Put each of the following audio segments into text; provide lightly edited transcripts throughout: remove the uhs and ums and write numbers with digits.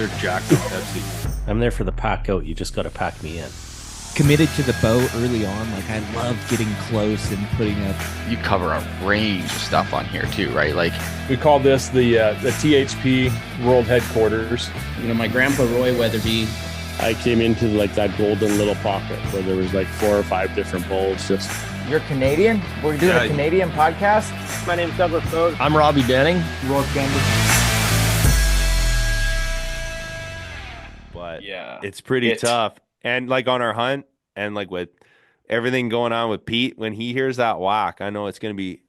They're jacked with Pepsi. I'm there for the pack out. You just got to pack me in. Committed to the bow early on. Like I love getting close and putting up. You cover a range of stuff on here too, right? Like We call this the THP World Headquarters. My grandpa Roy Weatherby. I came into like that golden little pocket where there was like 4 or 5 different bulls. Just You're Canadian? We're doing a Canadian podcast? My name's Douglas Bode. I'm Robbie Denning. Roy Candy. But yeah, it's pretty tough. And like on our hunt and like with everything going on with Pete, when he hears that whack, I know it's going to be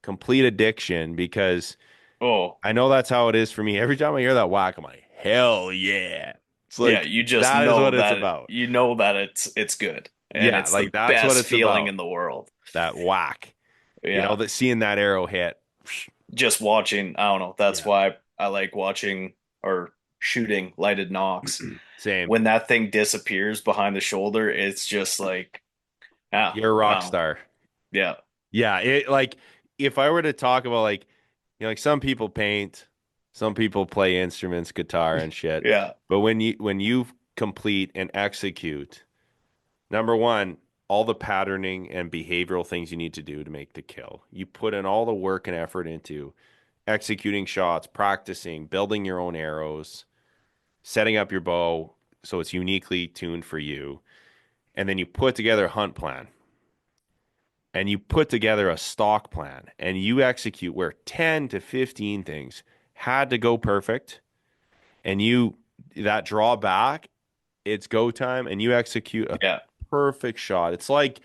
complete addiction because I know that's how it is for me. Every time I hear that whack, I'm like, hell yeah. It's like, you just that know is what that it's about. You know that it's good. And yeah, it's like the that's best what it's feeling about. in the world. That whack. Yeah. You know, that seeing that arrow hit. Just watching, I don't know. That's why I like watching or shooting lighted nocks. Same. When that thing disappears behind the shoulder, it's just like, you're a rock star. Yeah. Yeah. It like if I were to talk about like, like some people paint, some people play instruments, guitar and shit. Yeah. But when you complete and execute, number one, all the patterning and behavioral things you need to do to make the kill. You put in all the work and effort into executing shots, practicing, building your own arrows, setting up your bow so it's uniquely tuned for you. And then you put together a hunt plan. And you put together a stock plan. And you execute where 10 to 15 things had to go perfect. And that draw back, it's go time. And you execute a perfect shot. It's like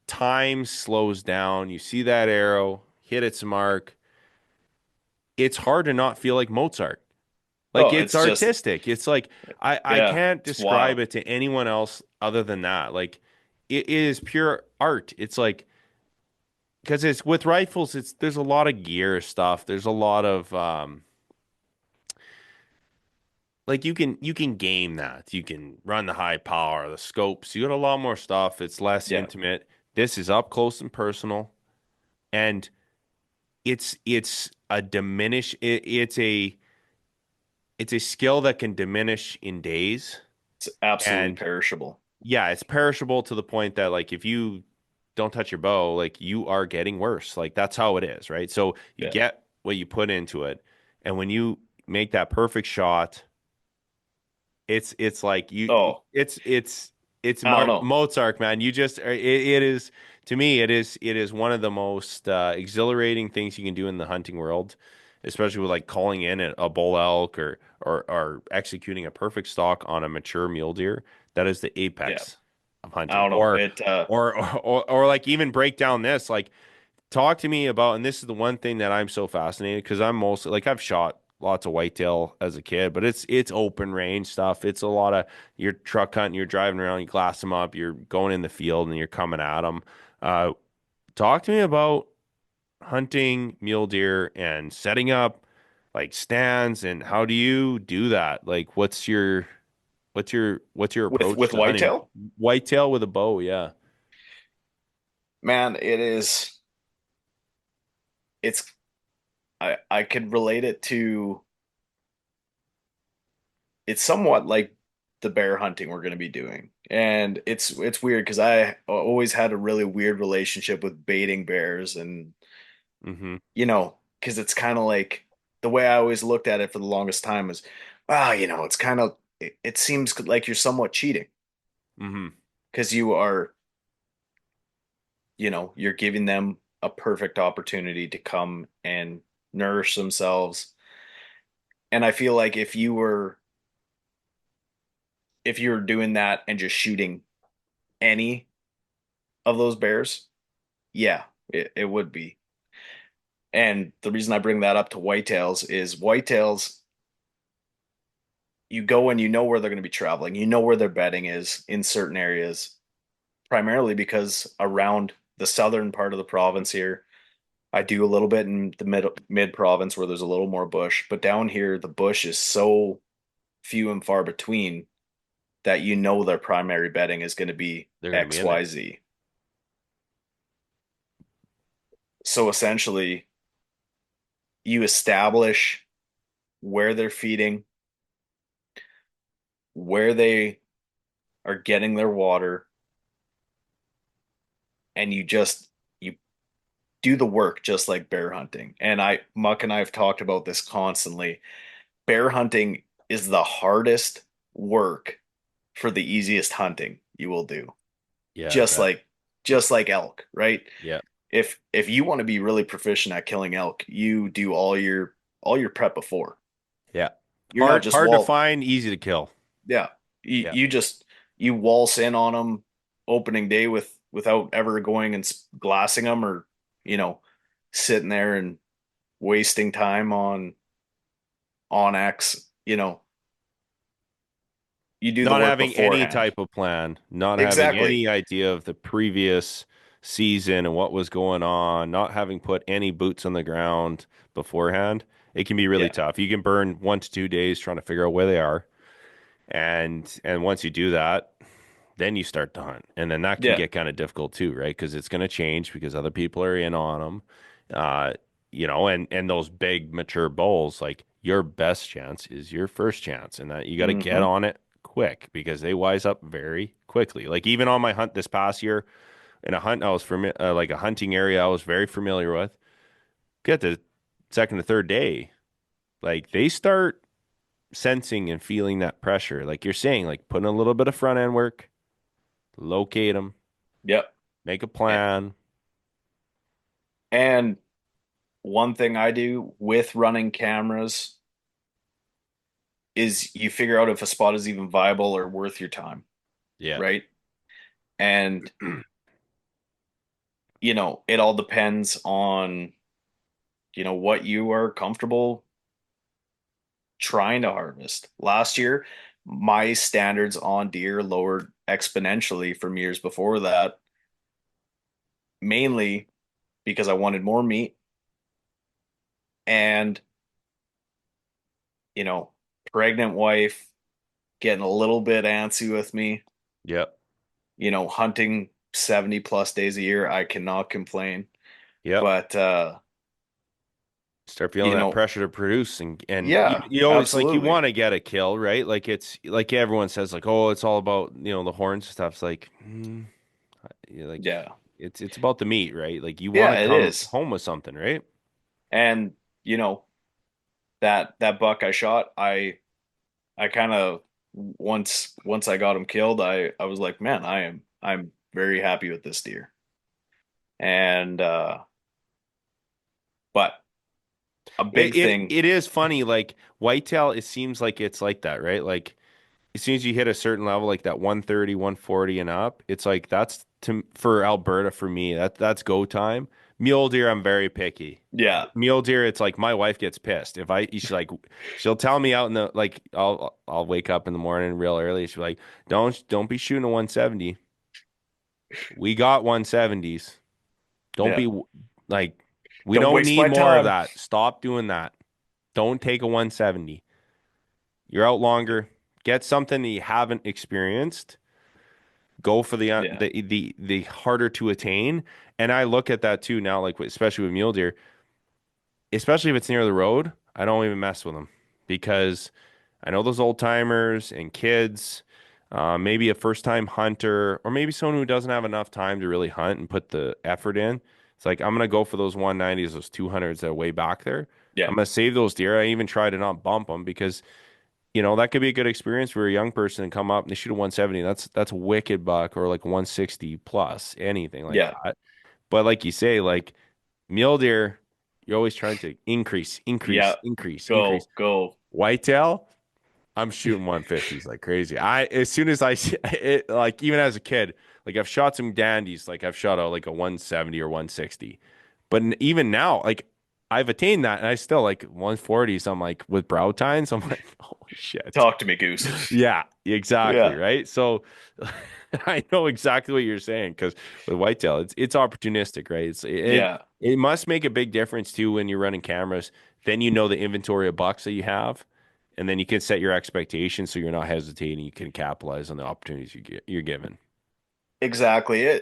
time slows down. You see that arrow, hit its mark. It's hard to not feel like Mozart. Like it's artistic. It's like I can't describe it to anyone else other than that. Like it is pure art. It's like because it's with rifles. There's a lot of gear stuff. There's a lot of like you can game that. You can run the high power, the scopes. You got a lot more stuff. It's less intimate. This is up close and personal, and it's a it's a skill that can diminish in days. It's absolutely perishable. Yeah, it's perishable to the point that like if you don't touch your bow, like you are getting worse. Like that's how it is, right? So you get what you put into it, and when you make that perfect shot, it's like you. It's Mozart, man. You just it is to me. It is one of the most exhilarating things you can do in the hunting world, especially with like calling in a bull elk or executing a perfect stalk on a mature mule deer. That is the apex of hunting. I don't know. Or like even break down this. Like talk to me about, and this is the one thing that I'm so fascinated because I'm mostly like I've shot lots of whitetail as a kid, but it's open range stuff. It's a lot of you're truck hunting, you're driving around, you glass them up, you're going in the field and you're coming at them. Talk to me about hunting mule deer and setting up like stands and how do you do that? Like what's your approach with to whitetail? Hunting? Whitetail with a bow, yeah. Man, I could relate it to it's somewhat like the bear hunting we're going to be doing. And it's weird because I always had a really weird relationship with baiting bears and because it's kind of like the way I always looked at it for the longest time was, it's kind of it seems like you're somewhat cheating because you are, you're giving them a perfect opportunity to come and nourish themselves. And I feel like if you were doing that and just shooting any of those bears, it would be. And the reason I bring that up to whitetails is whitetails, you go and you know where they're going to be traveling. You know where their bedding is in certain areas, primarily because around the southern part of the province here, I do a little bit in the mid province where there's a little more bush, but down here the bush is so few and far between that their primary bedding is going to be XYZ. So essentially, you establish where they're feeding, where they are getting their water, and you do the work just like bear hunting. And Muck and I have talked about this constantly. Bear hunting is the hardest work for the easiest hunting you will do. Yeah, I Just bet. like just like elk, right? Yeah. If you want to be really proficient at killing elk, you do all your prep before. Yeah. You're not just Hard to find, easy to kill. yeah. Yeah. You just you waltz in on them opening day without ever going and glassing them, or you know sitting there and wasting time on X. You do the Not work having any beforehand. type of plan, not having Exactly. any idea of the previous season and what was going on, not having put any boots on the ground beforehand, it can be really Yeah. tough. You can burn 1 to 2 days trying to figure out where they are. And once you do that, then you start to hunt. And then that can Yeah. get kind of difficult too, right? Because it's going to change because other people are in on them. Uh, and those big mature bulls, like your best chance is your first chance, and that you got to get Hmm. on it quick because they wise up very quickly. Like even on my hunt this past year, in a hunt I was like a hunting area I was very familiar with. Get the second or third day, like they start sensing and feeling that pressure. Like you're saying, like putting a little bit of front end work, locate them, Yep. make a plan. And one thing I do with running cameras is you figure out if a spot is even viable or worth your time, Yeah. right? And it all depends on what you are comfortable trying to harvest. Last year, my standards on deer lowered exponentially from years before that, mainly because I wanted more meat and, you know, pregnant wife getting a little bit antsy with me, Yep. hunting 70 plus days a year. I cannot complain. Yep. But Start feeling that know, pressure to produce, and yeah, you always like you absolutely. want to get a kill, right? Like it's like everyone says, like, oh, it's all about the horns and stuff. It's like, like Yeah. it's about the meat, right? Like you want Yeah, to it come is. home with something, right? And you know, that buck I shot, I kind of once I got him killed, I was like, man, I'm very happy with this deer. And but a It, big it thing, it is funny, like whitetail, it seems like it's like that, right? Like as soon as you hit a certain level, like that 130, 140 and up, it's like that's for Alberta for me, that's go time. Mule deer, I'm very picky. yeah, Mule deer, it's like my wife gets pissed. If I she's like she'll tell me out in the like I'll wake up in the morning real early. She's like, don't be shooting a 170. We got 170s. Don't yeah. be like we Don't don't waste need my more of time. that. Stop doing that. Don't take a 170. You're out longer. Get something that you haven't experienced. Go for Yeah, the harder to attain. And I look at that too now, like especially with mule deer, especially if it's near the road. I don't even mess with them because I know those old timers and kids, maybe a first time hunter, or maybe someone who doesn't have enough time to really hunt and put the effort in. It's like I'm gonna go for those 190s, those 200s that are way back there. yeah, I'm gonna save those deer. I even try to not bump them because that could be a good experience for a young person and come up and they shoot a 170. That's a wicked buck or like 160 plus anything like yeah, that. But like you say, like mule deer, you're always trying to increase, yeah. increase, increase, increase. Go. Whitetail, I'm shooting 150s like crazy. As soon as I see it, like even as a kid, like I've shot some dandies, like I've shot like a 170 or 160. But even now, like I've attained that and I still like 140s. I'm like with brow tines, I'm like, holy shit. Talk to me, Goose. Yeah, exactly, Yeah, right? So I know exactly what you're saying because with whitetail, it's opportunistic, right? yeah, It must make a big difference too when you're running cameras. Then you know the inventory of bucks that you have, and then you can set your expectations so you're not hesitating. You can capitalize on the opportunities you're given. exactly.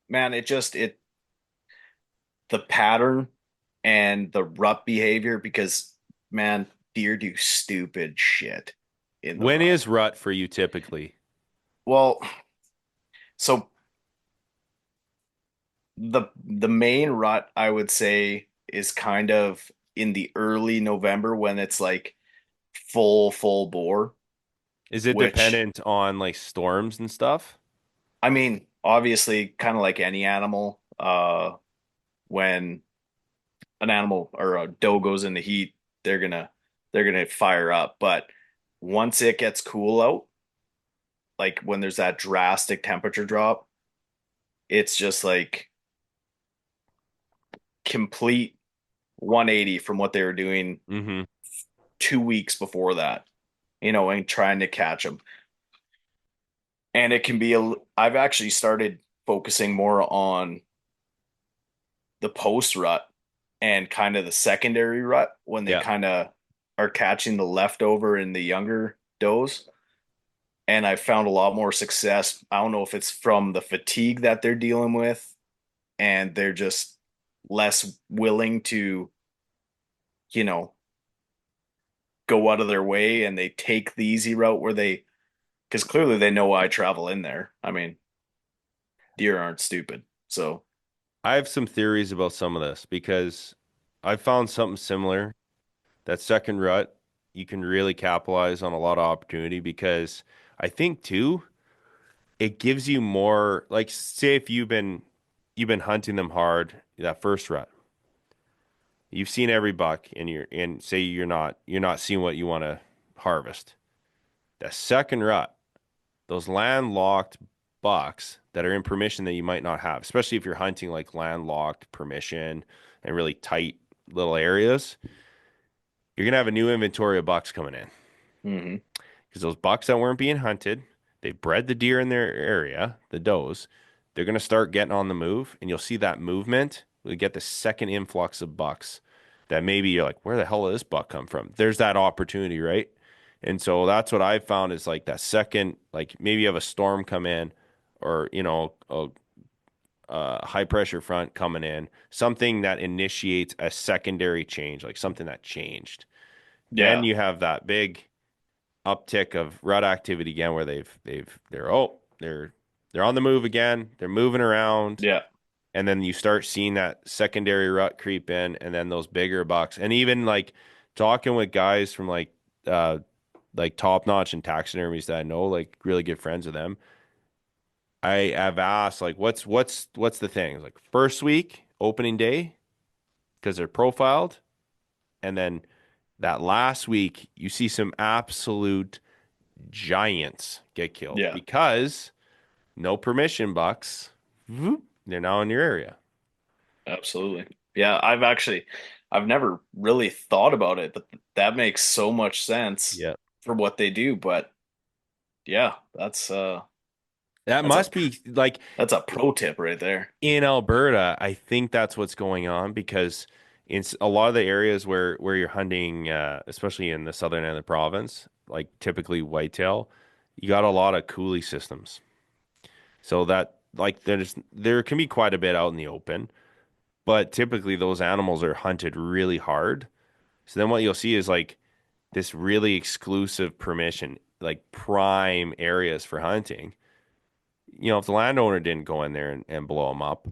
Man, it the pattern and the rut behavior, because man, deer do stupid shit in the When rut. is rut for you typically? Well, so the main rut I would say is kind of in the early November when it's like full bore, Is it which dependent on like storms and stuff? I mean, obviously kind of like any animal, when an animal or a doe goes into heat, they're gonna fire up. But once it gets cool out, like when there's that drastic temperature drop, it's just like complete 180 from what they were doing Mm-hmm. 2 weeks before that, and trying to catch them. And it can be I've actually started focusing more on the post rut and kind of the secondary rut when they Yeah. kind of are catching the leftover in the younger does. And I found a lot more success. I don't know if it's from the fatigue that they're dealing with and they're just less willing to, you know, go out of their way and they take the easy route where because clearly they know I travel in there. I mean, deer aren't stupid. So, I have some theories about some of this because I found something similar. That second rut, you can really capitalize on a lot of opportunity because I think too, it gives you more like say if you've been hunting them hard that first rut. You've seen every buck and say you're not seeing what you want to harvest. The second rut, those landlocked bucks that are in permission that you might not have, especially if you're hunting like landlocked permission and really tight little areas, you're gonna have a new inventory of bucks coming in mhm. because those bucks that weren't being hunted, they bred the deer in their area, the does. They're gonna start getting on the move, and you'll see that movement. We get the second influx of bucks that maybe you're like, where the hell did this buck come from? There's that opportunity, right? And so that's what I've found is like that second, like maybe you have a storm come in or, a high pressure front coming in, something that initiates a secondary change, like something that changed. Then Yeah. you have that big uptick of rut activity again where they're on the move again, they're moving around, Yeah. and then you start seeing that secondary rut creep in and then those bigger bucks. And even like talking with guys from like top notch and taxidermies that I know, like really good friends with them. I have asked like what's the thing? It's like first week, opening day, because they're profiled, and then that last week you see some absolute giants get killed Yeah. because no permission bucks, they're now in your area. Absolutely. Yeah, I've never really thought about it, but that makes so much sense Yeah. for what they do. But yeah, That that's a must be like that's a pro tip right there. in Alberta, I think that's what's going on because in a lot of the areas where you're hunting, especially in the southern end of the province, like typically whitetail, you got a lot of coulee systems. So that like there can be quite a bit out in the open, but typically those animals are hunted really hard. So then what you'll see is like this really exclusive permission, like prime areas for hunting. If the landowner didn't go in there and blow them up,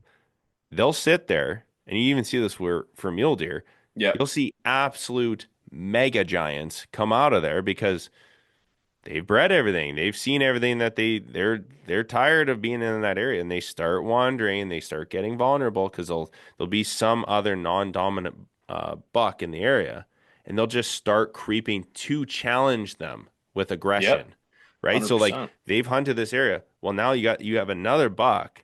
they'll sit there, and you even see this for mule deer. Yeah. You'll see absolute mega giants come out of there because they've bred everything. They've seen everything that they're tired of being in that area, and they start wandering. And they start getting vulnerable because there'll be some other non-dominant buck in the area, and they'll just start creeping to challenge them with Yep. aggression, right? So like 100%. they've hunted this area. Well, now you have another buck.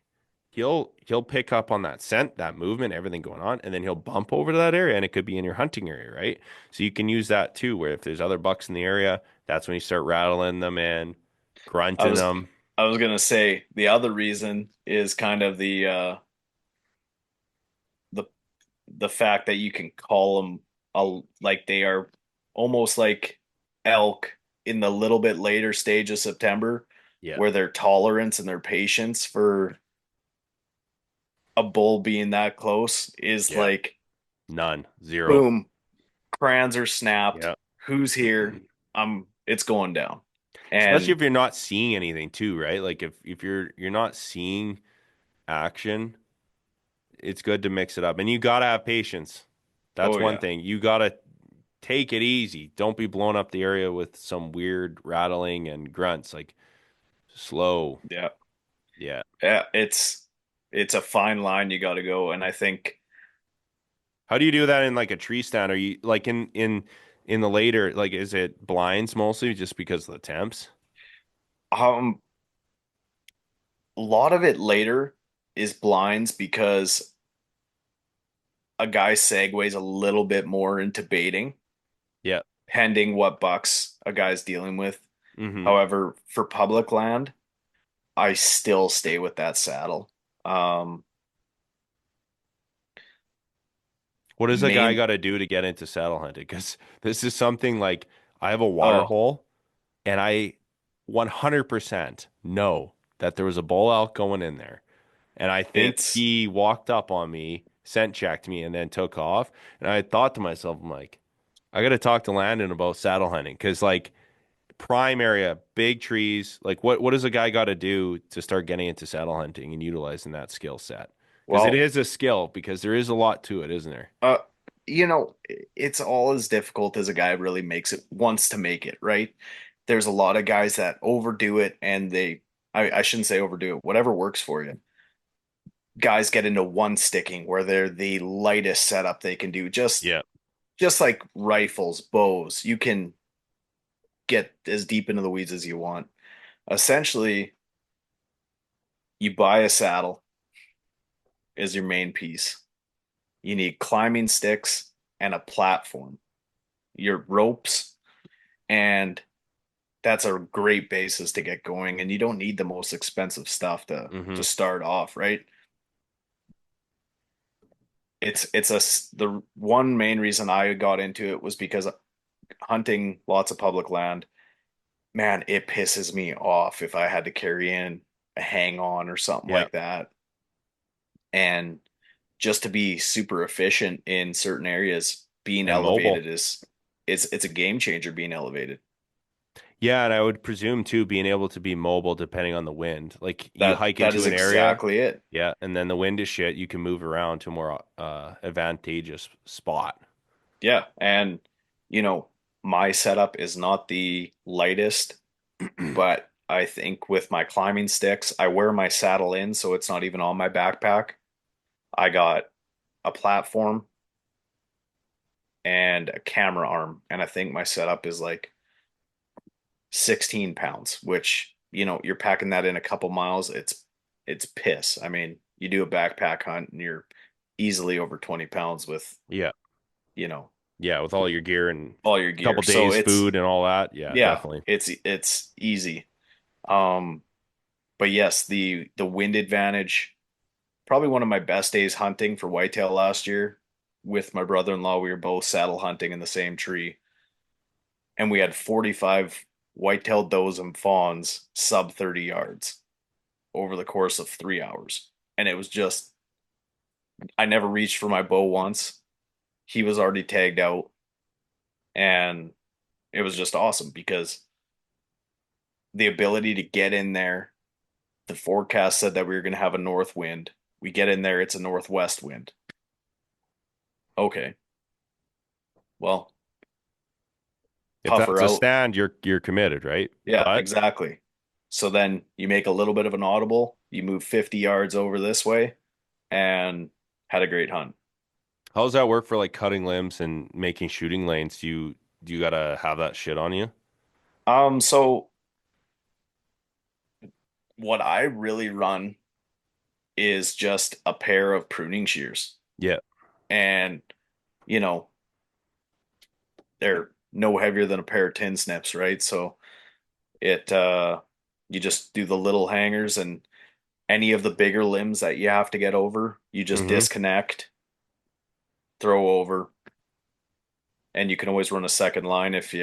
He'll pick up on that scent, that movement, everything going on, and then he'll bump over to that area, and it could be in your hunting area, right? So you can use that too, where if there's other bucks in the area, that's when you start rattling them in, I grunting was them. I was gonna say the other reason is kind of the the fact that you can call them like they are almost like elk in the little bit later stage of September, Yeah. where their tolerance and their patience for a bull being that close is Yeah. like None. Zero. boom, crayons are snapped. Yeah. Who's here? it's going down. And Especially if you're not seeing anything too, right? Like if you're not seeing action, it's good to mix it up. And you gotta have patience. That's oh one yeah, thing. You gotta take it easy. Don't be blowing up the area with some weird rattling and grunts. Like slow. yeah, Yeah. yeah. It's a fine line you got to go, and I think How do you do that in like a tree stand? Are you like in the later, like is it blinds mostly just because of the temps? um a lot of it later is blinds because a guy segues a little bit more into baiting, Yeah. pending what bucks a guy's dealing with. Hmm. However, for public land, I still stay with that saddle. Um, What does a guy main got to do to get into saddle hunting? Because this is something like I have a water oh, hole and I 100% know that there was a bull elk going in there. And I think it's he walked up on me, scent checked me, and then took off. And I thought to myself, I'm like, I got to talk to Landon about saddle hunting because, like, prime area, big trees. Like, what does a guy got to do to start getting into saddle hunting and utilizing that skill set? Because it well, is a skill, because there is a lot to it, isn't there? uh, it's all as difficult as a guy really makes it wants to make it, right? There's a lot of guys that overdo it, and I shouldn't say overdo it, whatever works for you. Guys get into one sticking where they're the lightest setup they can do, Yeah. just like rifles, bows. You can get as deep into the weeds as you want. Essentially, you buy a saddle as your main piece. You need climbing sticks and a platform, your ropes, and that's a great basis to get going. And you don't need the most expensive stuff to Hmm. start off, right? The one main reason I got into it was because hunting lots of public land, man, it pisses me off if I had to carry in a hang on or something Yeah. like that. And just to be super efficient in certain areas, being And mobile. elevated is it's a game changer being elevated. Yeah, and I would presume too being able to be mobile depending on the wind. Like you That hike that into is an area, exactly it. yeah, and then the wind is shit, you can move around to a more advantageous spot. Yeah. And you know, my setup is not the lightest, but I think with my climbing sticks, I wear my saddle in so it's not even on my backpack. I got a platform and a camera arm, and I think my setup is like 16 pounds, which, you're packing that in a couple miles. It's piss. I mean, you do a backpack hunt and you're easily over 20 pounds with, Yeah. you know, Yeah, with all your gear and all your a gear. couple So days food and all that. Yeah, yeah, definitely. it's easy. Um, but yes, the wind advantage, probably one of my best days hunting for whitetail last year with my brother-in-law. We were both saddle hunting in the same tree, and we had 45 white-tailed does and fawns sub 30 yards over the course of 3 hours. And it was just, I never reached for my bow once. He was already tagged out, and it was just awesome because the ability to get in there, the forecast said that we were going to have a north wind. We get in there, it's a northwest wind. Okay, well, If puffer that's a out. stand, you're committed, right? Yeah, But exactly. So then you make a little bit of an audible, you move 50 yards over this way, and had a great hunt. how does that work for like cutting limbs and making shooting lanes? Do you gotta have that shit on you? So what I really run is just a pair of pruning shears. Yeah. And, you know, they're no heavier than a pair of tin snips, right? So it you just do the little hangers, and any of the bigger limbs that you have to get over, you just Hmm. disconnect, throw over, and you can always run a second line if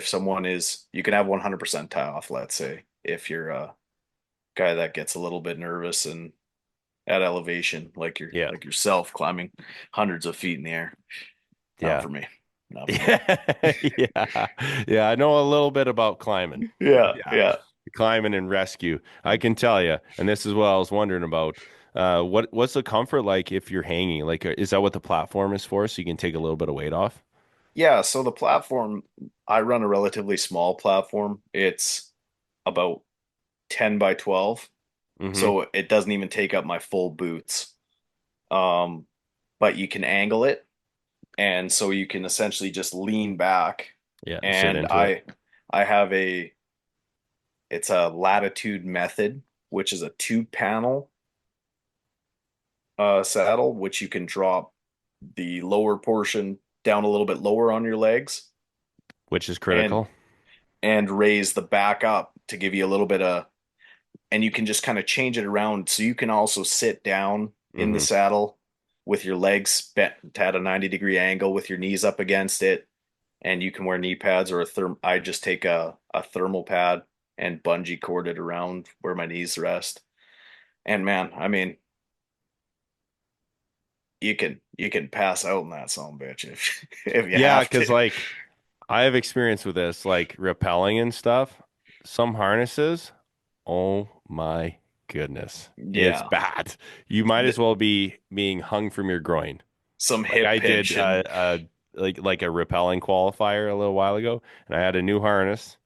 someone is, you can have 100% tie off, let's say, if you're a guy that gets a little bit nervous and at elevation, like Yeah. like yourself climbing hundreds of feet in the air. Not Yeah. for me. Not for me. Yeah, yeah, I know a little bit about climbing. Yeah, Yeah, yeah. climbing and rescue. I can tell you, and this is what I was wondering about. What's the comfort like if you're hanging? Like, is that what the platform is for, so you can take a little bit of weight off? Yeah, so the platform, I run a relatively small platform. It's about 10 by 12. Mm-hmm. So it doesn't even take up my full boots. Um, but you can angle it, and so you can essentially just lean back. Yeah, sit And into it. I have it's a latitude method, which is a two panel saddle, which you can drop the lower portion down a little bit lower on your legs Which is and critical. raise the back up to give you a little bit of, and you can just kind of change it around so you can also sit down in the Mm-hmm. saddle with your legs bent at a 90-degree angle with your knees up against it, and you can wear knee pads or I just take a thermal pad and bungee cord it around where my knees rest. And man, I mean, you can pass out in that son bitch if if you Yeah, have because to. like I have experience with this, like rappelling and stuff. Some harnesses, oh my goodness, it's Yeah, bad. You might as th- well be being hung from your groin. some Like hip I did pinch and like a rappelling qualifier a little while ago, and I had a new harness,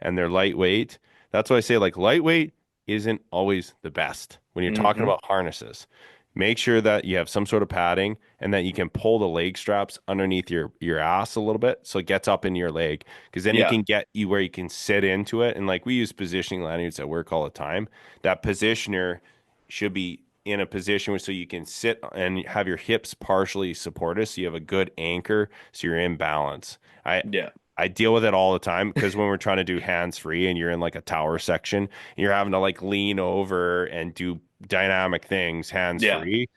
and they're lightweight. That's why I say like lightweight isn't always the best when you're talking hmm about harnesses. Make sure that you have some sort of padding and that you can pull the leg straps underneath your ass a little bit so it gets up in your leg because then you yeah, can get you where you can sit into it. And like we use positioning lanyards at work all the time. That positioner should be in a position where so you can sit and have your hips partially supported so you have a good anchor so you're in balance. I yeah, I deal with it all the time because when we're trying to do hands free and you're in like a tower section, you're having to like lean over and do dynamic things hands yeah, free.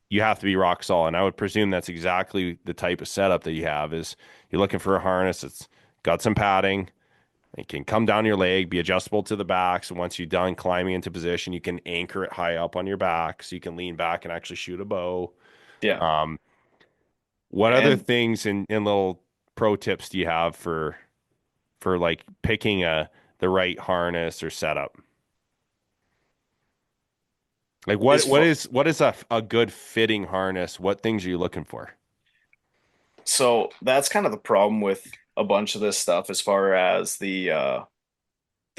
You have to be rock solid. And I would presume that's exactly the type of setup that you have is you're looking for a harness that's got some padding. It can come down your leg, be adjustable to the back. So once you're done climbing into position, you can anchor it high up on your back so you can lean back and actually shoot a bow. yeah. Um, what other And things and little pro tips do you have for like picking the right harness or setup? Like as far what is a good fitting harness? What things are you looking for? so that's kind of the problem with a bunch of this stuff as far as the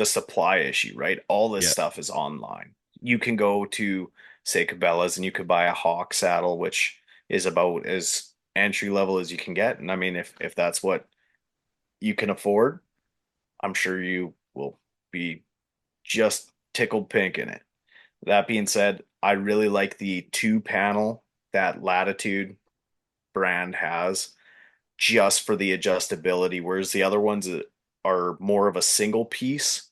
supply issue, right? All this Yeah. stuff is online. You can go to, say, Cabela's and you could buy a Hawk saddle, which is about as entry level as you can get. And I mean, if that's what you can afford, I'm sure you will be just tickled pink in it. That being said, I really like the two panel that Latitude brand has just for the adjustability, whereas the other ones are more of a single piece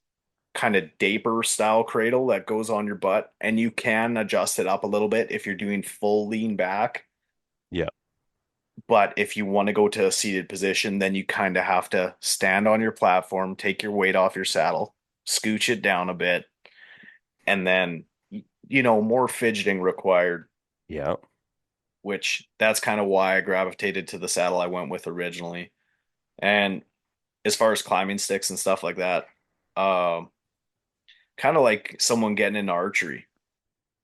kind of Daper style cradle that goes on your butt, and you can adjust it up a little bit if you're doing full lean back. Yeah. But if you want to go to a seated position, then you kind of have to stand on your platform, take your weight off your saddle, scooch it down a bit, and then, more fidgeting required, Yeah. which that's kind of why I gravitated to the saddle I went with originally. And as far as climbing sticks and stuff like that, um, kind of like someone getting into archery,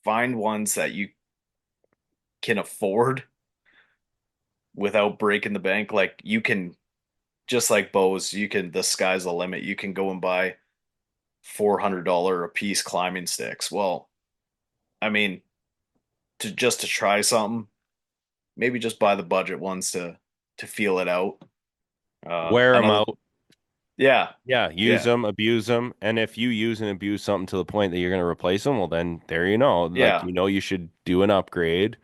find ones that you can afford without breaking the bank. Like you can, just like bows, the sky's the limit. You can go and buy $400 a piece climbing sticks. Well, I mean, to try something, maybe just buy the budget ones to feel it out. Wear them Another, out. yeah, Yeah, use yeah, them, abuse them, and if you use and abuse something to the point that you're going to replace them, well, then there you know, like yeah, you should do an upgrade,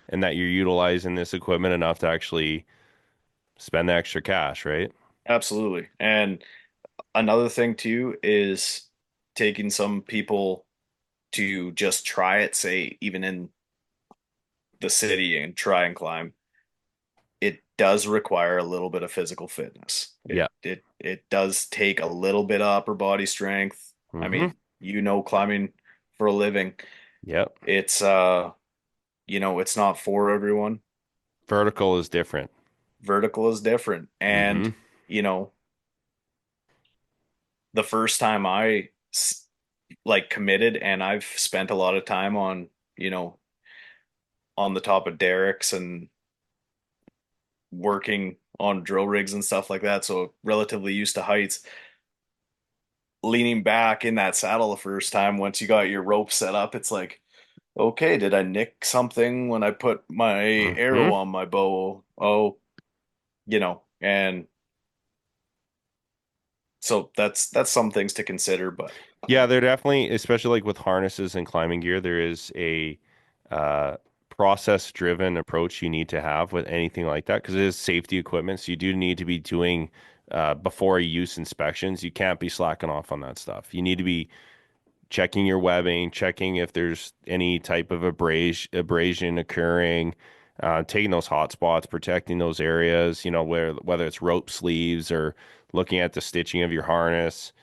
and that you're utilizing this equipment enough to actually spend the extra cash, right? absolutely. And another thing too is taking some people to just try it, say even in the city and try and climb. It does require a little bit of physical fitness. Yeah. It does take a little bit of upper body strength. I Mm-hmm. mean, climbing for a living. Yep. It's it's not for everyone. Vertical is different. vertical is different. And, Mhm. you know, the first time like committed, and I've spent a lot of time on, you know, on the top of derricks and working on drill rigs and stuff like that. So relatively used to heights. Leaning back in that saddle the first time, once you got your rope set up, it's like, okay, did I nick something when I put my arrow Mhm. on my bow? Oh, you know, and so that's some things to consider, but Yeah, they're definitely, especially like with harnesses and climbing gear, there is a uh, process-driven approach you need to have with anything like that because it is safety equipment. So you do need to be doing before use inspections. You can't be slacking off on that stuff. You need to be checking your webbing, checking if there's any type of abrasion occurring, taking those hot spots, protecting those areas, whether it's rope sleeves or looking at the stitching of your harness,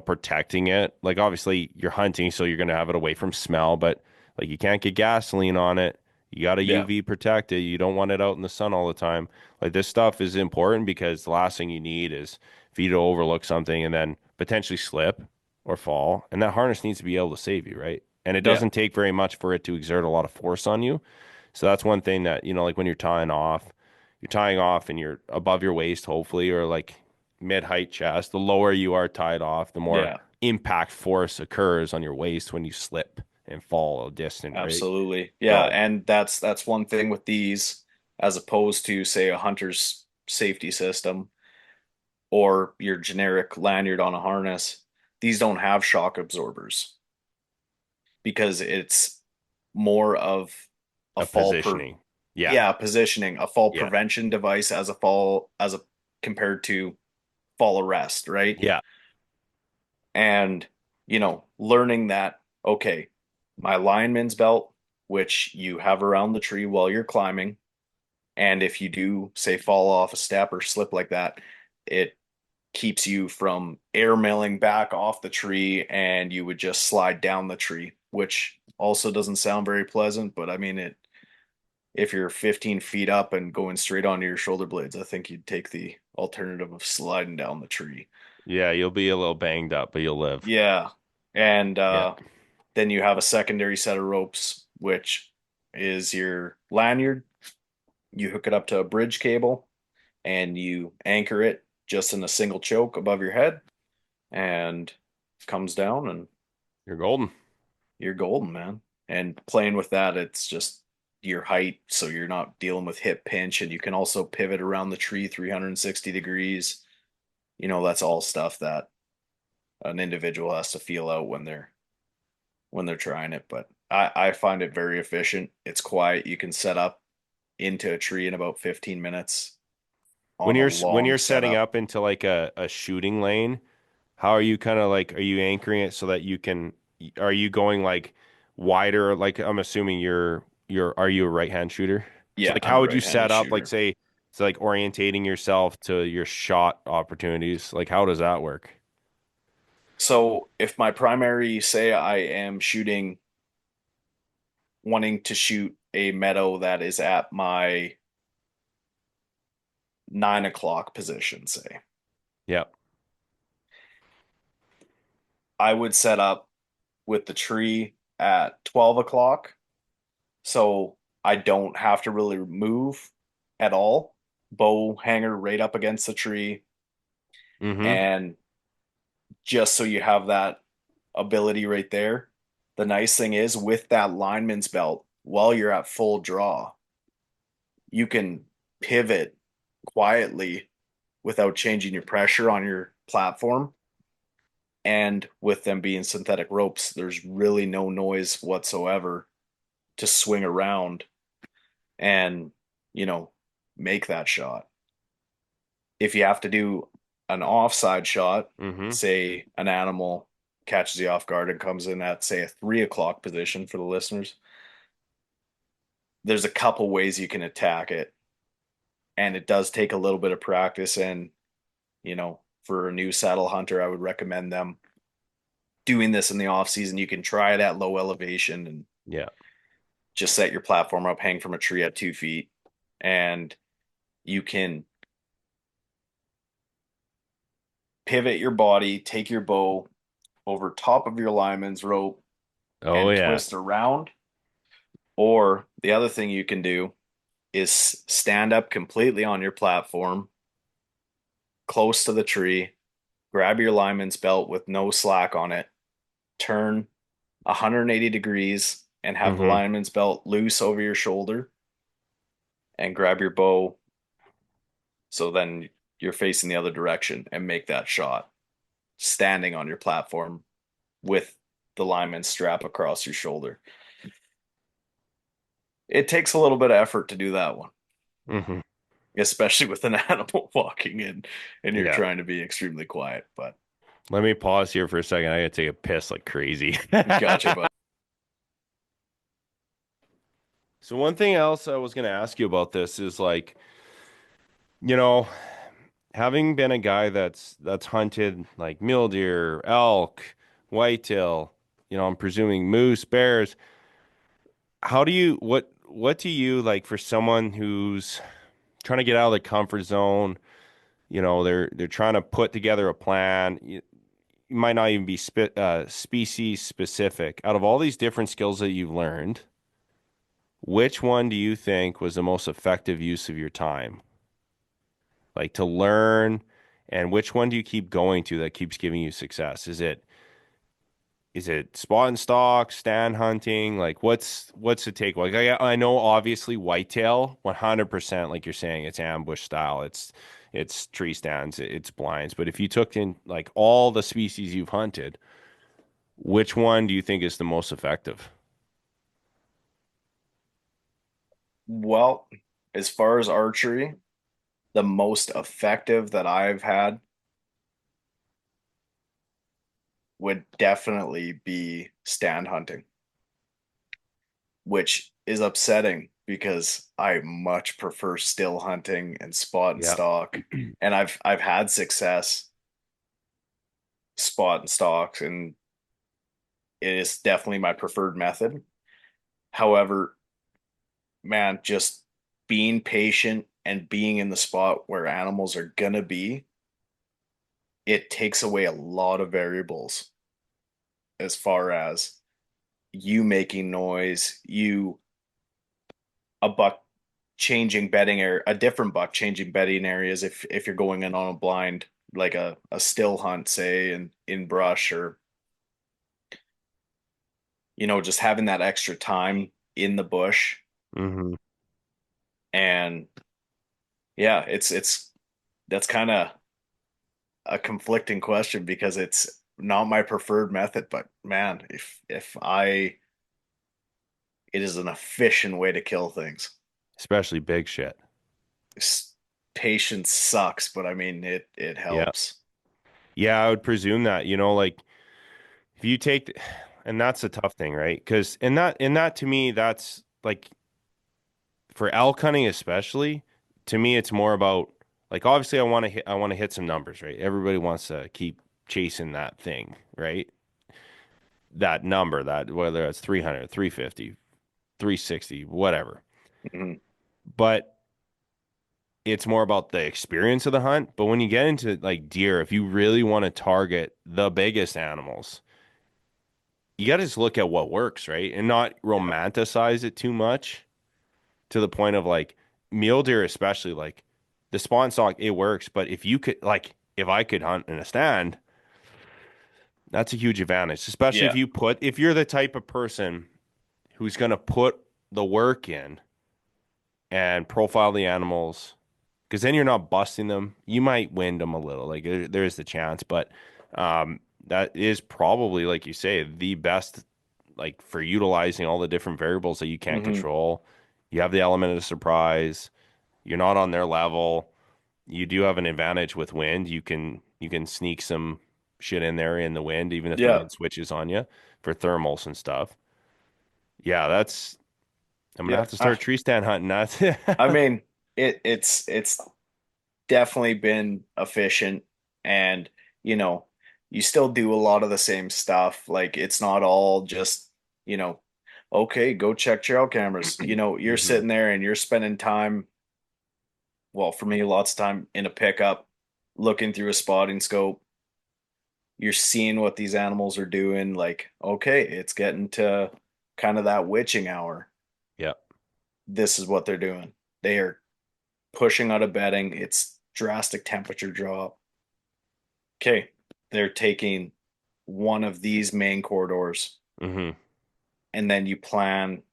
protecting it. Like obviously you're hunting, so you're going to have it away from smell, but like you can't get gasoline on it. You got to yeah, UV protect it. You don't want it out in the sun all the time. Like this stuff is important because the last thing you need is for you to overlook something and then potentially slip or fall, and that harness needs to be able to save you, right? And it yeah, doesn't take very much for it to exert a lot of force on you. So that's one thing that, like when you're tying off and you're above your waist, hopefully, or like mid-height chest, the lower you are tied off, the more yeah, impact force occurs on your waist when you slip and fall a distant, right? absolutely. Yeah, So, and that's one thing with these as opposed to say a hunter's safety system or your generic lanyard on a harness. These don't have shock absorbers because it's more of a a fall per positioning. Yeah. yeah, positioning, a fall Yeah. prevention device as a fall as a compared to fall arrest, right? Yeah. And learning that, okay, my lineman's belt, which you have around the tree while you're climbing, and if you do say fall off a step or slip like that, it keeps you from airmailing back off the tree and you would just slide down the tree, which also doesn't sound very pleasant, but I mean it if you're 15 feet up and going straight onto your shoulder blades, I think you'd take the alternative of sliding down the tree. Yeah. You'll be a little banged up, but you'll live. Yeah. And Yeah. then you have a secondary set of ropes, which is your lanyard. You hook it up to a bridge cable and you anchor it just in a single choke above your head and it comes down and You're golden. you're golden, man. And playing with that, it's just your height, so you're not dealing with hip pinch, and you can also pivot around the tree 360 degrees. That's all stuff that an individual has to feel out when they're trying it. But I find it very efficient. It's quiet. You can set up into a tree in about 15 minutes When on a you're long setting setup. up into like a shooting lane, how are you kind of like are you anchoring it so that you can are you going like wider like I'm assuming you're are you a right-hand shooter? So Yeah, like I'm how a would you right-handed set up like shooter. say it's like orientating yourself to your shot opportunities? Like how does that work? So if my primary, say I am shooting, wanting to shoot a meadow that is at my 9 o'clock position, say, Yeah. I would set up with the tree at 12 o'clock. So I don't have to really move at all. Bow hanger right up against the tree. Mm-hmm. And just so you have that ability right there. The nice thing is with that lineman's belt, while you're at full draw, you can pivot quietly without changing your pressure on your platform. And with them being synthetic ropes, there's really no noise whatsoever to swing around and, you know, make that shot. If you have to do an offside shot, Mm-hmm. say an animal catches you off guard and comes in at, say, a 3 o'clock position for the listeners, there's a couple ways you can attack it. And it does take a little bit of practice. And, for a new saddle hunter, I would recommend them doing this in the off season. You can try it at low elevation and Yeah. just set your platform up, hang from a tree at 2 feet, and you can pivot your body, take your bow over top of your lineman's rope Oh and yeah. twist around. Or the other thing you can do is stand up completely on your platform, close to the tree, grab your lineman's belt with no slack on it, turn 180 degrees and have the Mm-hmm. lineman's belt loose over your shoulder and grab your bow so then you're facing the other direction and make that shot standing on your platform with the lineman's strap across your shoulder. It takes a little bit of effort to do that one, Mm-hmm. especially with an animal walking in and you're Yeah. trying to be extremely quiet. But Let me pause here for a second. I gotta take a piss like crazy. gotcha, bud. So one thing else I was gonna ask you about this is like, you know, having been a guy that's hunted like mule deer, elk, whitetail, I'm presuming moose, bears. What do you like for someone who's trying to get out of the comfort zone? They're trying to put together a plan. You might not even be species specific. Out of all these different skills that you've learned, which one do you think was the most effective use of your time? Like to learn, and which one do you keep going to that keeps giving you success? Is it spot and stalk, stand hunting? Like what's the take? Like I know obviously whitetail, 100%, like you're saying, it's ambush style. It's tree stands, it's blinds. But if you took in like all the species you've hunted, which one do you think is the most effective? Well, as far as archery, the most effective that I've had would definitely be stand hunting, which is upsetting because I much prefer still hunting and spot and Yeah. stalk. And I've had success spot and stalks, and it is definitely my preferred method. However, man, just being patient and being in the spot where animals are gonna be, it takes away a lot of variables as far as you making noise, a buck changing bedding area, a different buck changing bedding areas if you're going in on a blind, like a still hunt, say in brush, or just having that extra time in the bush. Mm-hmm. And yeah, it's that's kind of a conflicting question because it's not my preferred method, but man, if I it is an efficient way to kill things. Especially big shit. Patience sucks, but I mean it Yeah. helps. Yeah, I would presume that, like if you take, and that's a tough thing, right? Because in that to me, that's like for elk hunting especially, to me, it's more about like obviously I want to hit some numbers, right? Everybody wants to keep chasing that thing, right? That number, that whether it's 300, 350, 360, whatever. Mhm. But it's more about the experience of the hunt. But when you get into like deer, if you really want to target the biggest animals, you got to just look at what works, right? And not romanticize it too much to the point of like mule deer, especially like the spawn stock, it works. But if I could hunt in a stand, that's a huge advantage, especially Yeah. if you're the type of person who's going to put the work in and profile the animals, because then you're not busting them. You might wind them a little, like there's the chance, but that is probably, like you say, the best, like for utilizing all the different variables that you can't Hmm. control. You have the element of surprise. You're not on their level. You do have an advantage with wind. You can sneak some shit in there in the wind, even if the Yeah. wind switches on you for thermals and stuff. Yeah, I'm gonna Yeah. have to start tree stand hunting. That's I mean, it's definitely been efficient, and you know, you still do a lot of the same stuff. Like it's not all just, you know, okay, go check trail cameras. You're Mhm. sitting there and you're spending time well, for me, lots of time in a pickup, looking through a spotting scope, you're seeing what these animals are doing. Like, okay, it's getting to kind of that witching hour. Yeah. This is what they're doing. They are pushing out of bedding. It's drastic temperature drop. Okay, they're taking one of these main corridors, Mm-hmm. and then you plan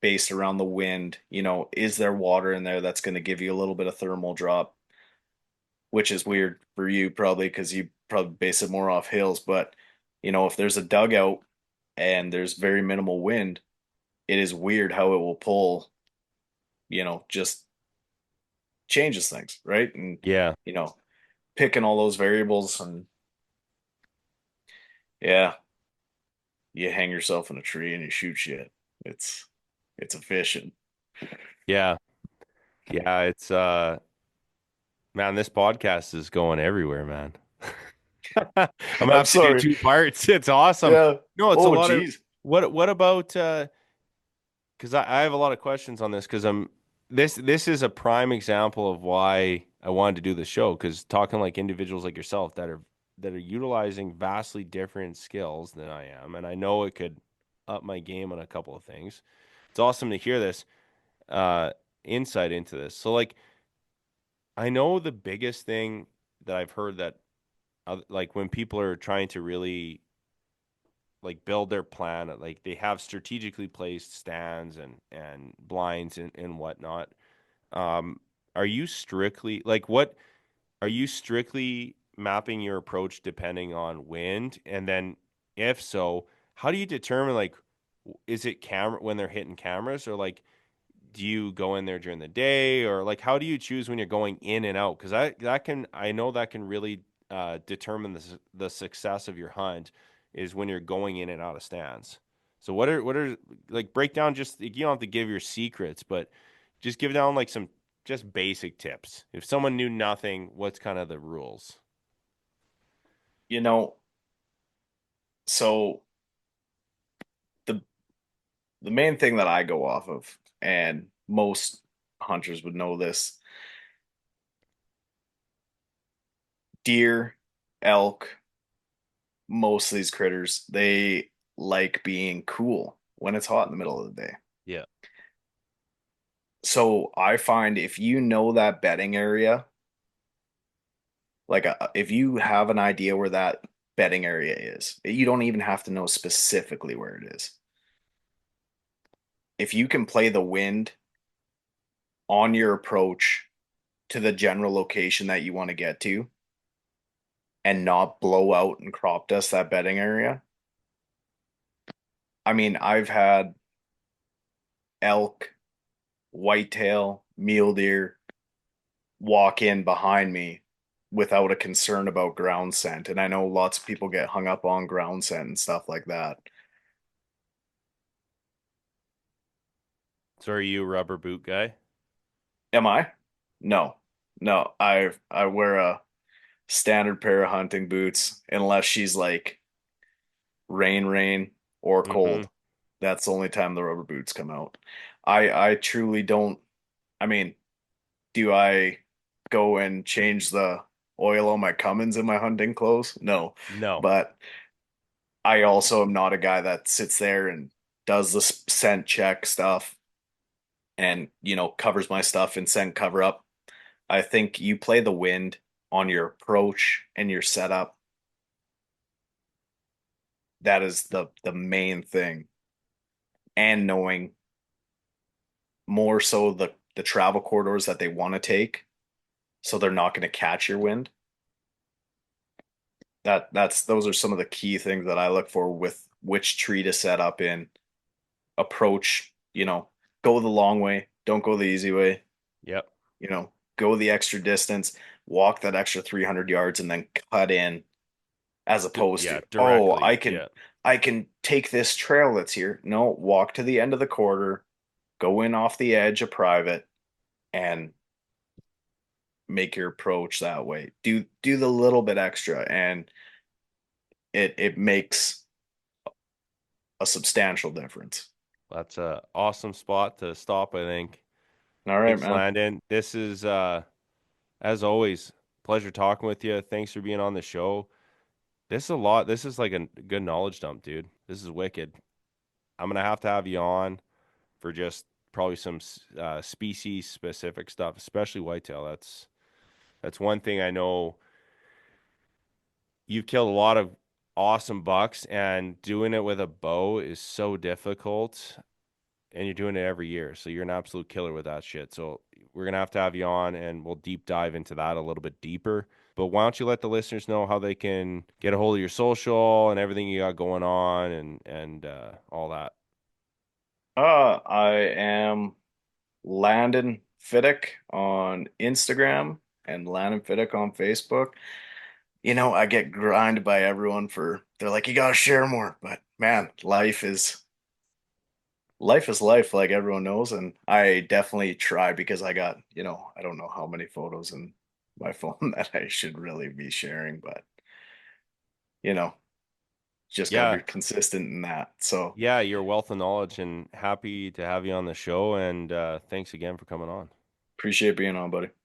based around the wind. Is there water in there that's going to give you a little bit of thermal drop, which is weird for you probably because you probably base it more off hills. But if there's a dugout and there's very minimal wind, it is weird how it will pull, just changes things, right? And Yeah. you know, picking all those variables, and yeah, you hang yourself in a tree and you shoot shit. It's efficient. Yeah. Yeah. It's man, this podcast is going everywhere, man. I'm gonna I'm have to do sorry. 2 parts. It's awesome. Yeah. No, it's a Oh, lot of geez. what about because I have a lot of questions on this because I'm this is a prime example of why I wanted to do the show because talking like individuals like yourself that are utilizing vastly different skills than I am, and I know it could up my game on a couple of things. It's awesome to hear this uh insight into this. So like I know the biggest thing that I've heard that like when people are trying to really like build their plan, like they have strategically placed stands and blinds and whatnot. Um, are you strictly like what are you strictly mapping your approach depending on wind? And then if so, how do you determine like is it camera when they're hitting cameras or like do you go in there during the day or like how do you choose when you're going in and out? Because I know that can really determine the success of your hunt is when you're going in and out of stands. So what are like break down just you don't have to give your secrets, but just give down like some just basic tips. If someone knew nothing, what's kind of the rules? You know, so the the main thing that I go off of, and most hunters would know this, deer, elk, most of these critters, they like being cool when it's hot in the middle of the day. Yeah. So I find if you know that bedding area, like if you have an idea where that bedding area is, you don't even have to know specifically where it is. If you can play the wind on your approach to the general location that you want to get to and not blow out and crop dust that bedding area. I mean, I've had elk, whitetail, mule deer walk in behind me without a concern about ground scent. And I know lots of people get hung up on ground scent and stuff like that. So are you a rubber boot guy? Am I? No. No. I wear a standard pair of hunting boots unless she's like rain or Mm-hmm. cold. That's the only time the rubber boots come out. I truly don't. I mean, do I go and change the oil on my Cummins in my hunting clothes? No. No. But I also am not a guy that sits there and does the scent check stuff and, covers my stuff in scent cover up. I think you play the wind on your approach and your setup. That is the main thing. And knowing more so the travel corridors that they want to take so they're not going to catch your wind. Those are some of the key things that I look for with which tree to set up in. Approach, go the long way, don't go the easy way, Yep. go the extra distance, walk that extra 300 yards and then cut in as opposed Yeah, to, oh, directly. I can take this trail that's here. No, walk to the end of the quarter, go in off the edge of private and make your approach that way. Do the little bit extra and it makes a substantial difference. That's a awesome spot to stop, I think. All right, Thanks, man. Landon. This is As always, pleasure talking with you. Thanks for being on the show. This is a lot. This is like a good knowledge dump, dude. This is wicked. I'm gonna have to have you on for just probably some species specific stuff, especially whitetail. That's one thing I know. You've killed a lot of awesome bucks, and doing it with a bow is so difficult. And you're doing it every year, so you're an absolute killer with that shit. So we're gonna have to have you on, and we'll deep dive into that a little bit deeper. But why don't you let the listeners know how they can get a hold of your social and everything you got going on, and all that. I am Landon Fidek on Instagram and Landon Fidek on Facebook. I get grinded by everyone they're like, you gotta share more. But man, life is life, like everyone knows. And I definitely try because I got, I don't know how many photos in my phone that I should really be sharing, but you know, just gotta Yeah, be consistent in that. So yeah, you're a wealth of knowledge, and happy to have you on the show. And thanks again for coming on. appreciate being on, buddy.